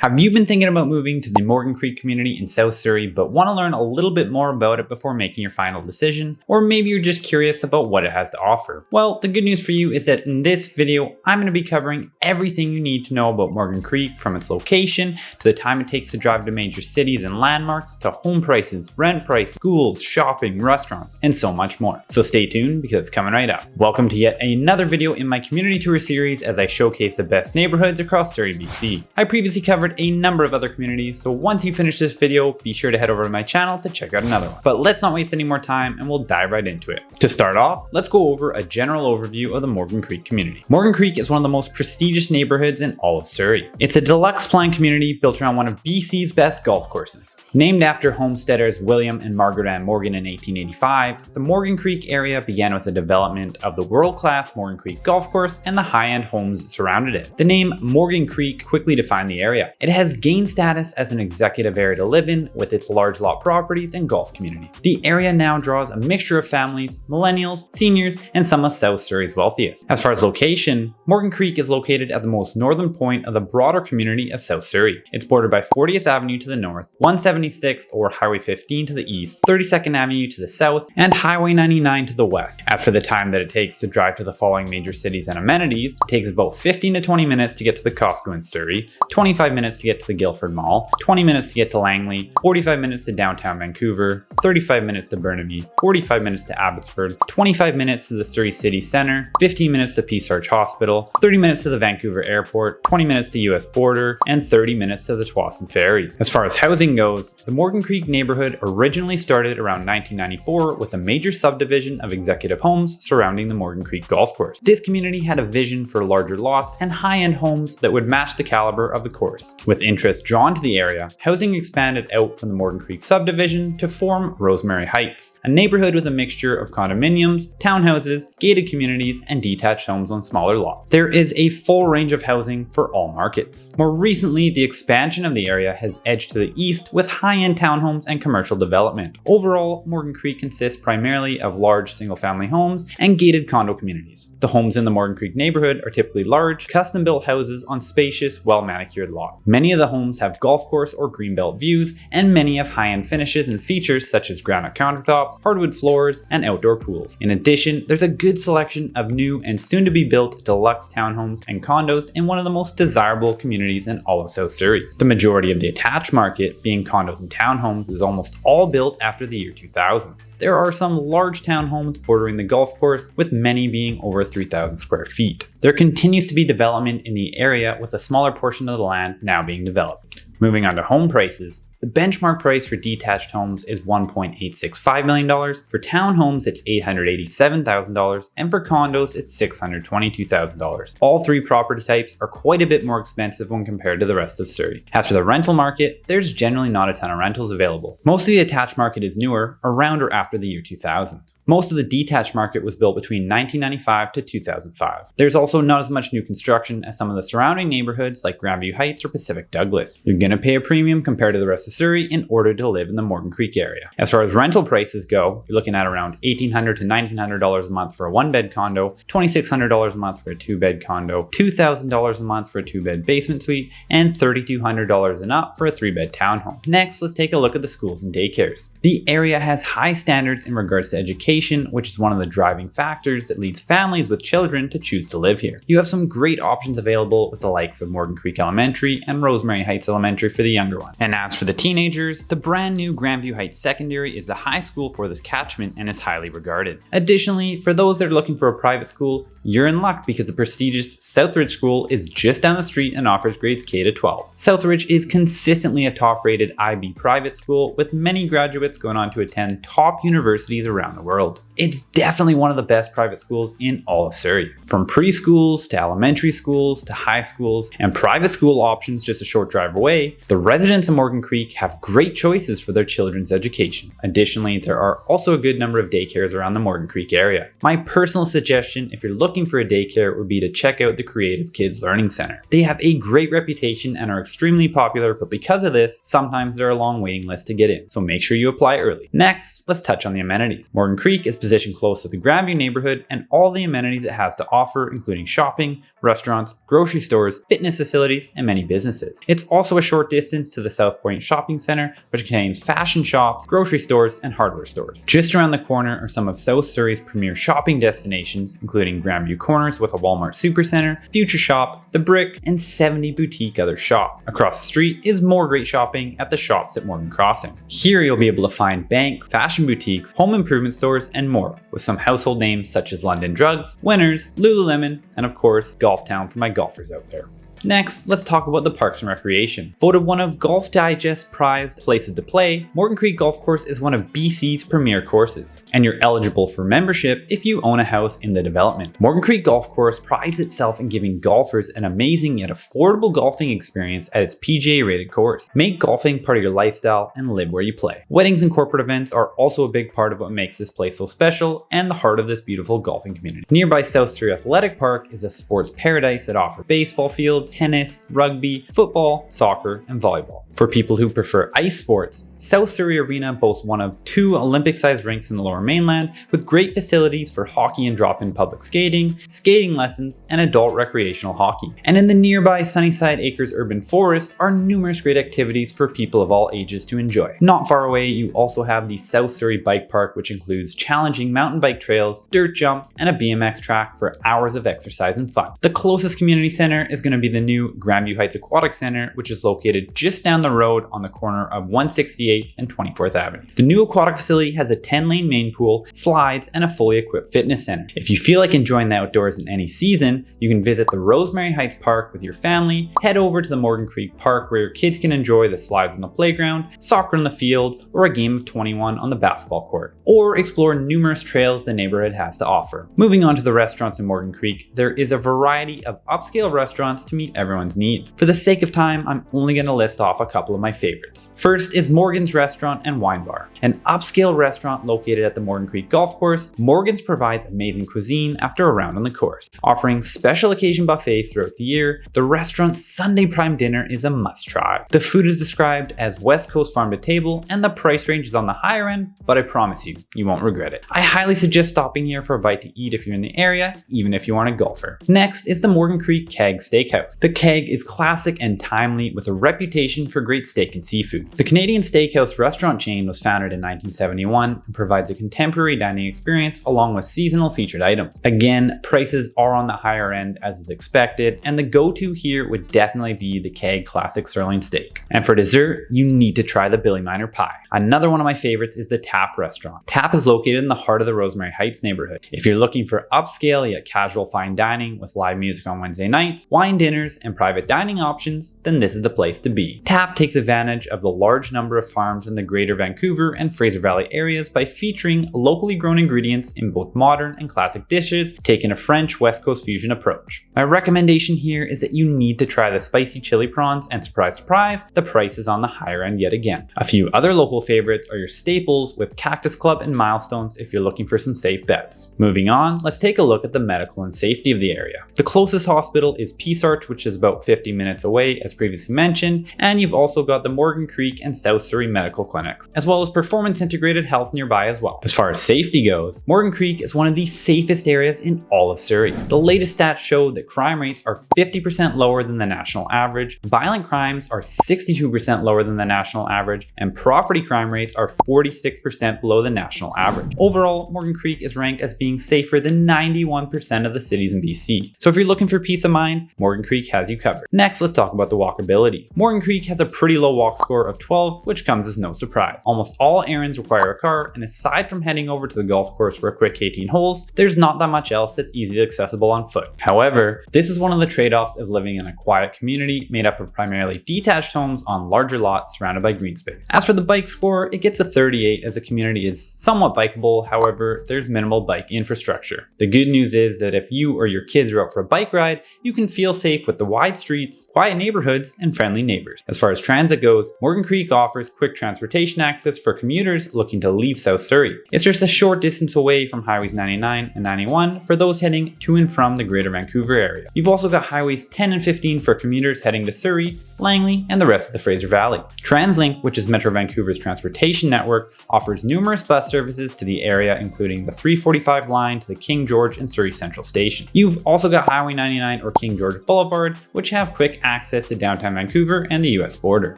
Have you been thinking about moving to the Morgan Creek community in South Surrey but want to learn a little bit more about it before making your final decision? Or maybe you're just curious about what it has to offer? Well, the good news for you is that in this video, I'm going to be covering everything you need to know about Morgan Creek, from its location, to the time it takes to drive to major cities and landmarks, to home prices, rent price, schools, shopping, restaurants, and so much more. So stay tuned because it's coming right up. Welcome to yet another video in my community tour series as I showcase the best neighborhoods across Surrey BC. I previously covered a number of other communities, so once you finish this video, be sure to head over to my channel to check out another one. But let's not waste any more time and we'll dive right into it. To start off, let's go over a general overview of the Morgan Creek community. Morgan Creek is one of the most prestigious neighborhoods in all of Surrey. It's a deluxe plan community built around one of BC's best golf courses. Named after homesteaders William and Margaret Ann Morgan in 1885, the Morgan Creek area began with the development of the world-class Morgan Creek golf course and the high-end homes that surrounded it. The name Morgan Creek quickly defined the area. It has gained status as an executive area to live in with its large lot properties and golf community. The area now draws a mixture of families, millennials, seniors, and some of South Surrey's wealthiest. As far as location, Morgan Creek is located at the most northern point of the broader community of South Surrey. It's bordered by 40th Avenue to the north, 176th or Highway 15 to the east, 32nd Avenue to the south, and Highway 99 to the west. As for the time that it takes to drive to the following major cities and amenities, it takes about 15 to 20 minutes to get to the Costco in Surrey, 25 minutes to get to the Guildford Mall, 20 minutes to get to Langley, 45 minutes to downtown Vancouver, 35 minutes to Burnaby, 45 minutes to Abbotsford, 25 minutes to the Surrey City Centre, 15 minutes to Peace Arch Hospital, 30 minutes to the Vancouver Airport, 20 minutes to US border, and 30 minutes to the Tsawwassen Ferries. As far as housing goes, the Morgan Creek neighborhood originally started around 1994 with a major subdivision of executive homes surrounding the Morgan Creek golf course. This community had a vision for larger lots and high-end homes that would match the caliber of the course. With interest drawn to the area, housing expanded out from the Morgan Creek subdivision to form Rosemary Heights, a neighborhood with a mixture of condominiums, townhouses, gated communities, and detached homes on smaller lots. There is a full range of housing for all markets. More recently, the expansion of the area has edged to the east with high-end townhomes and commercial development. Overall, Morgan Creek consists primarily of large single-family homes and gated condo communities. The homes in the Morgan Creek neighborhood are typically large, custom-built houses on spacious, well-manicured lots. Many of the homes have golf course or greenbelt views, and many have high-end finishes and features such as granite countertops, hardwood floors, and outdoor pools. In addition, there's a good selection of new and soon-to-be-built deluxe townhomes and condos in one of the most desirable communities in all of South Surrey. The majority of the attached market, being condos and townhomes, is almost all built after the year 2000. There are some large townhomes bordering the golf course, with many being over 3,000 square feet. There continues to be development in the area, with a smaller portion of the land now being developed. Moving on to home prices, the benchmark price for detached homes is $1.865 million, for townhomes it's $887,000, and for condos it's $622,000. All three property types are quite a bit more expensive when compared to the rest of Surrey. As for the rental market, there's generally not a ton of rentals available. Most of the attached market is newer, around or after the year 2000. Most of the detached market was built between 1995 to 2005. There's also not as much new construction as some of the surrounding neighborhoods like Grandview Heights or Pacific Douglas. You're going to pay a premium compared to the rest of Surrey in order to live in the Morgan Creek area. As far as rental prices go, you're looking at around $1,800 to $1,900 a month for a one-bed condo, $2,600 a month for a two-bed condo, $2,000 a month for a two-bed basement suite, and $3,200 and up for a three-bed townhome. Next, let's take a look at the schools and daycares. The area has high standards in regards to education, which is one of the driving factors that leads families with children to choose to live here. You have some great options available with the likes of Morgan Creek Elementary and Rosemary Heights Elementary for the younger one. And as for the teenagers, the brand new Grandview Heights Secondary is the high school for this catchment and is highly regarded. Additionally, for those that are looking for a private school, you're in luck because the prestigious Southridge School is just down the street and offers grades K to 12. Southridge is consistently a top-rated IB private school, with many graduates going on to attend top universities around the world. It's definitely one of the best private schools in all of Surrey. From preschools to elementary schools to high schools and private school options just a short drive away, the residents of Morgan Creek have great choices for their children's education. Additionally, there are also a good number of daycares around the Morgan Creek area. My personal suggestion, if you're looking for a daycare, would be to check out the Creative Kids Learning Center. They have a great reputation and are extremely popular, but because of this, sometimes there are long waiting lists to get in, so make sure you apply early. Next, let's touch on the amenities. Morgan Creek is positioned close to the Grandview neighborhood and all the amenities it has to offer, including shopping, restaurants, grocery stores, fitness facilities, and many businesses. It's also a short distance to the South Point Shopping Centre, which contains fashion shops, grocery stores, and hardware stores. Just around the corner are some of South Surrey's premier shopping destinations, including Grandview Corners with a Walmart Supercentre, Future Shop, The Brick, and 70 boutique other shops. Across the street is more great shopping at the shops at Morgan Crossing. Here you'll be able to find banks, fashion boutiques, home improvement stores, and more, with some household names such as London Drugs, Winners, Lululemon, and of course, Golf Town for my golfers out there. Next, let's talk about the Parks and Recreation. Voted one of Golf Digest's prized places to play, Morgan Creek Golf Course is one of BC's premier courses, and you're eligible for membership if you own a house in the development. Morgan Creek Golf Course prides itself in giving golfers an amazing yet affordable golfing experience at its PGA rated course. Make golfing part of your lifestyle and live where you play. Weddings and corporate events are also a big part of what makes this place so special and the heart of this beautiful golfing community. Nearby South Surrey Athletic Park is a sports paradise that offers baseball fields, tennis, rugby, football, soccer, and volleyball. For people who prefer ice sports, South Surrey Arena boasts one of 2 Olympic-sized rinks in the Lower Mainland, with great facilities for hockey and drop-in public skating, skating lessons, and adult recreational hockey. And in the nearby Sunnyside Acres Urban Forest are numerous great activities for people of all ages to enjoy. Not far away, you also have the South Surrey Bike Park, which includes challenging mountain bike trails, dirt jumps, and a BMX track for hours of exercise and fun. The closest community center is going to be the new Grandview Heights Aquatic Center, which is located just down the road on the corner of 168th and 24th Avenue. The new aquatic facility has a 10-lane main pool, slides, and a fully equipped fitness center. If you feel like enjoying the outdoors in any season, you can visit the Rosemary Heights Park with your family, head over to the Morgan Creek Park where your kids can enjoy the slides on the playground, soccer on the field, or a game of 21 on the basketball court, or explore numerous trails the neighborhood has to offer. Moving on to the restaurants in Morgan Creek, there is a variety of upscale restaurants to meet everyone's needs. For the sake of time, I'm only going to list off a couple of my favorites. First is Morgan's Restaurant and Wine Bar, an upscale restaurant located at the Morgan Creek Golf Course. Morgan's provides amazing cuisine after a round on the course. Offering special occasion buffets throughout the year, the restaurant's Sunday prime dinner is a must try. The food is described as West Coast farm to table, and the price range is on the higher end, but I promise you, you won't regret it. I highly suggest stopping here for a bite to eat if you're in the area, even if you aren't a golfer. Next is the Morgan Creek 𝐾𝐿 Steakhouse. The 𝐾𝐿 is classic and timely with a reputation for great steak and seafood. The Canadian steakhouse restaurant chain was founded in 1971 and provides a contemporary dining experience along with seasonal featured items. Again, prices are on the higher end as is expected, and the go-to here would definitely be the 𝐾𝐿 Classic Sirloin Steak. And for dessert, you need to try the Billy Miner Pie. Another one of my favorites is the Tap Restaurant. Tap is located in the heart of the Rosemary Heights neighborhood. If you're looking for upscale yet casual fine dining with live music on Wednesday nights, wine dinners, and private dining options, then this is the place to be. Tap takes advantage of the large number of farms in the greater Vancouver and Fraser Valley areas by featuring locally grown ingredients in both modern and classic dishes, taking a French West Coast fusion approach. My recommendation here is that you need to try the spicy chili prawns, and surprise, surprise, the price is on the higher end yet again. A few other local favorites are your staples with Cactus Club and Milestones if you're looking for some safe bets. Moving on, let's take a look at the medical and safety of the area. The closest hospital is Peace Arch, which is about 50 minutes away as previously mentioned, and you've also got the Morgan Creek and South Surrey medical clinics, as well as Performance Integrated Health nearby as well. As far as safety goes, Morgan Creek is one of the safest areas in all of Surrey. The latest stats show that crime rates are 50% lower than the national average, violent crimes are 62% lower than the national average, and property crime rates are 46% below the national average. Overall, Morgan Creek is ranked as being safer than 91% of the cities in BC. So if you're looking for peace of mind, Morgan Creek has you covered. Next, let's talk about the walkability. Morgan Creek has a pretty low walk score of 12, which comes as no surprise. Almost all errands require a car, and aside from heading over to the golf course for a quick 18 holes, there's not that much else that's easily accessible on foot. However, this is one of the trade-offs of living in a quiet community made up of primarily detached homes on larger lots surrounded by green space. As for the bike score, it gets a 38 as the community is somewhat bikeable, however, there's minimal bike infrastructure. The good news is that if you or your kids are out for a bike ride, you can feel safe with with the wide streets, quiet neighborhoods, and friendly neighbors. As far as transit goes, Morgan Creek offers quick transportation access for commuters looking to leave South Surrey. It's just a short distance away from Highways 99 and 91 for those heading to and from the Greater Vancouver area. You've also got Highways 10 and 15 for commuters heading to Surrey, Langley, and the rest of the Fraser Valley. TransLink, which is Metro Vancouver's transportation network, offers numerous bus services to the area, including the 345 line to the King George and Surrey Central Station. You've also got Highway 99 or King George Boulevard, which have quick access to downtown Vancouver and the US border.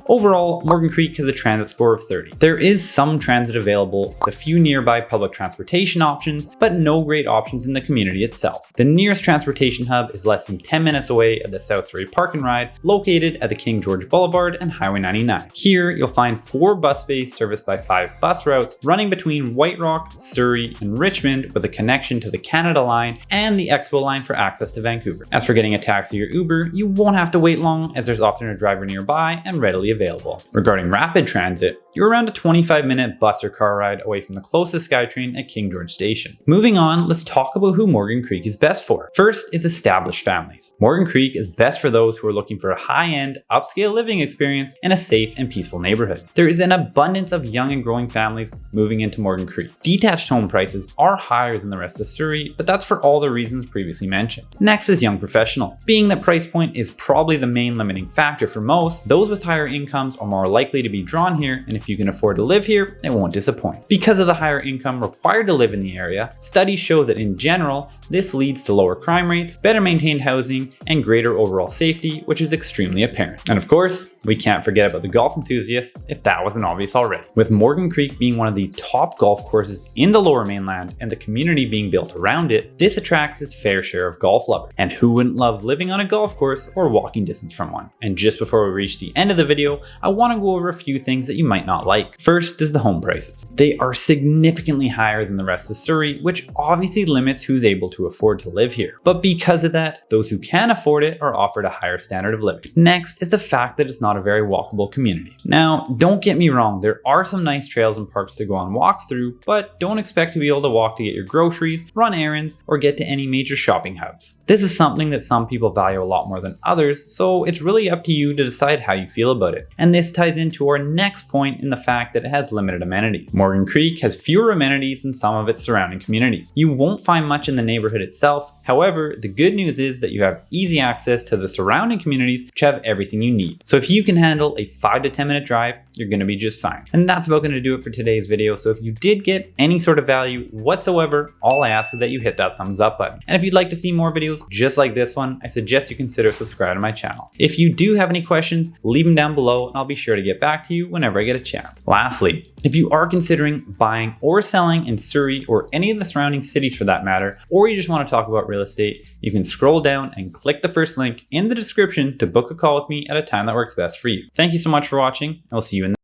Overall, Morgan Creek has a transit score of 30. There is some transit available with a few nearby public transportation options, but no great options in the community itself. The nearest transportation hub is less than 10 minutes away at the South Surrey Park and Ride, located at the King George Boulevard and Highway 99. Here, you'll find 4 bus bays serviced by 5 bus routes running between White Rock, Surrey, and Richmond, with a connection to the Canada line and the Expo line for access to Vancouver. As for getting a taxi or Uber, you won't have to wait long, as there's often a driver nearby and readily available. Regarding rapid transit, you're around a 25-minute bus or car ride away from the closest SkyTrain at King George Station. Moving on, let's talk about who Morgan Creek is best for. First is established families. Morgan Creek is best for those who are looking for a high-end, upscale living experience in a safe and peaceful neighborhood. There is an abundance of young and growing families moving into Morgan Creek. Detached home prices are higher than the rest of Surrey, but that's for all the reasons previously mentioned. Next is young professional. Being that price point is probably the main limiting factor for most, those with higher incomes are more likely to be drawn here, and if you can afford to live here, it won't disappoint. Because of the higher income required to live in the area, studies show that in general, this leads to lower crime rates, better maintained housing, and greater overall safety, which is extremely apparent. And of course, we can't forget about the golf enthusiasts, if that wasn't obvious already. With Morgan Creek being one of the top golf courses in the Lower Mainland and the community being built around it, this attracts its fair share of golf lovers. And who wouldn't love living on a golf course or walking distance from one? And just before we reach the end of the video, I want to go over a few things that you might not like. First is the home prices. They are significantly higher than the rest of Surrey, which obviously limits who's able to afford to live here. But because of that, those who can afford it are offered a higher standard of living. Next is the fact that it's not a very walkable community. Now, don't get me wrong, there are some nice trails and parks to go on walks through, but don't expect to be able to walk to get your groceries, run errands, or get to any major shopping hubs. This is something that some people value a lot more than others, so it's really up to you to decide how you feel about it. And this ties into our next point in the fact that it has limited amenities. Morgan Creek has fewer amenities than some of its surrounding communities. You won't find much in the neighborhood itself. However, the good news is that you have easy access to the surrounding communities, which have everything you need. So if you can handle a 5 to 10 minute drive, you're going to be just fine. And that's about going to do it for today's video. So if you did get any sort of value whatsoever, all I ask is that you hit that thumbs up button. And if you'd like to see more videos just like this one, I suggest you consider subscribing to my channel. If you do have any questions, leave them down below and I'll be sure to get back to you whenever I get a chance. Lastly, if you are considering buying or selling in Surrey or any of the surrounding cities for that matter, or you just want to talk about real estate, you can scroll down and click the first link in the description to book a call with me at a time that works best for you. Thank you so much for watching, and we'll see you in the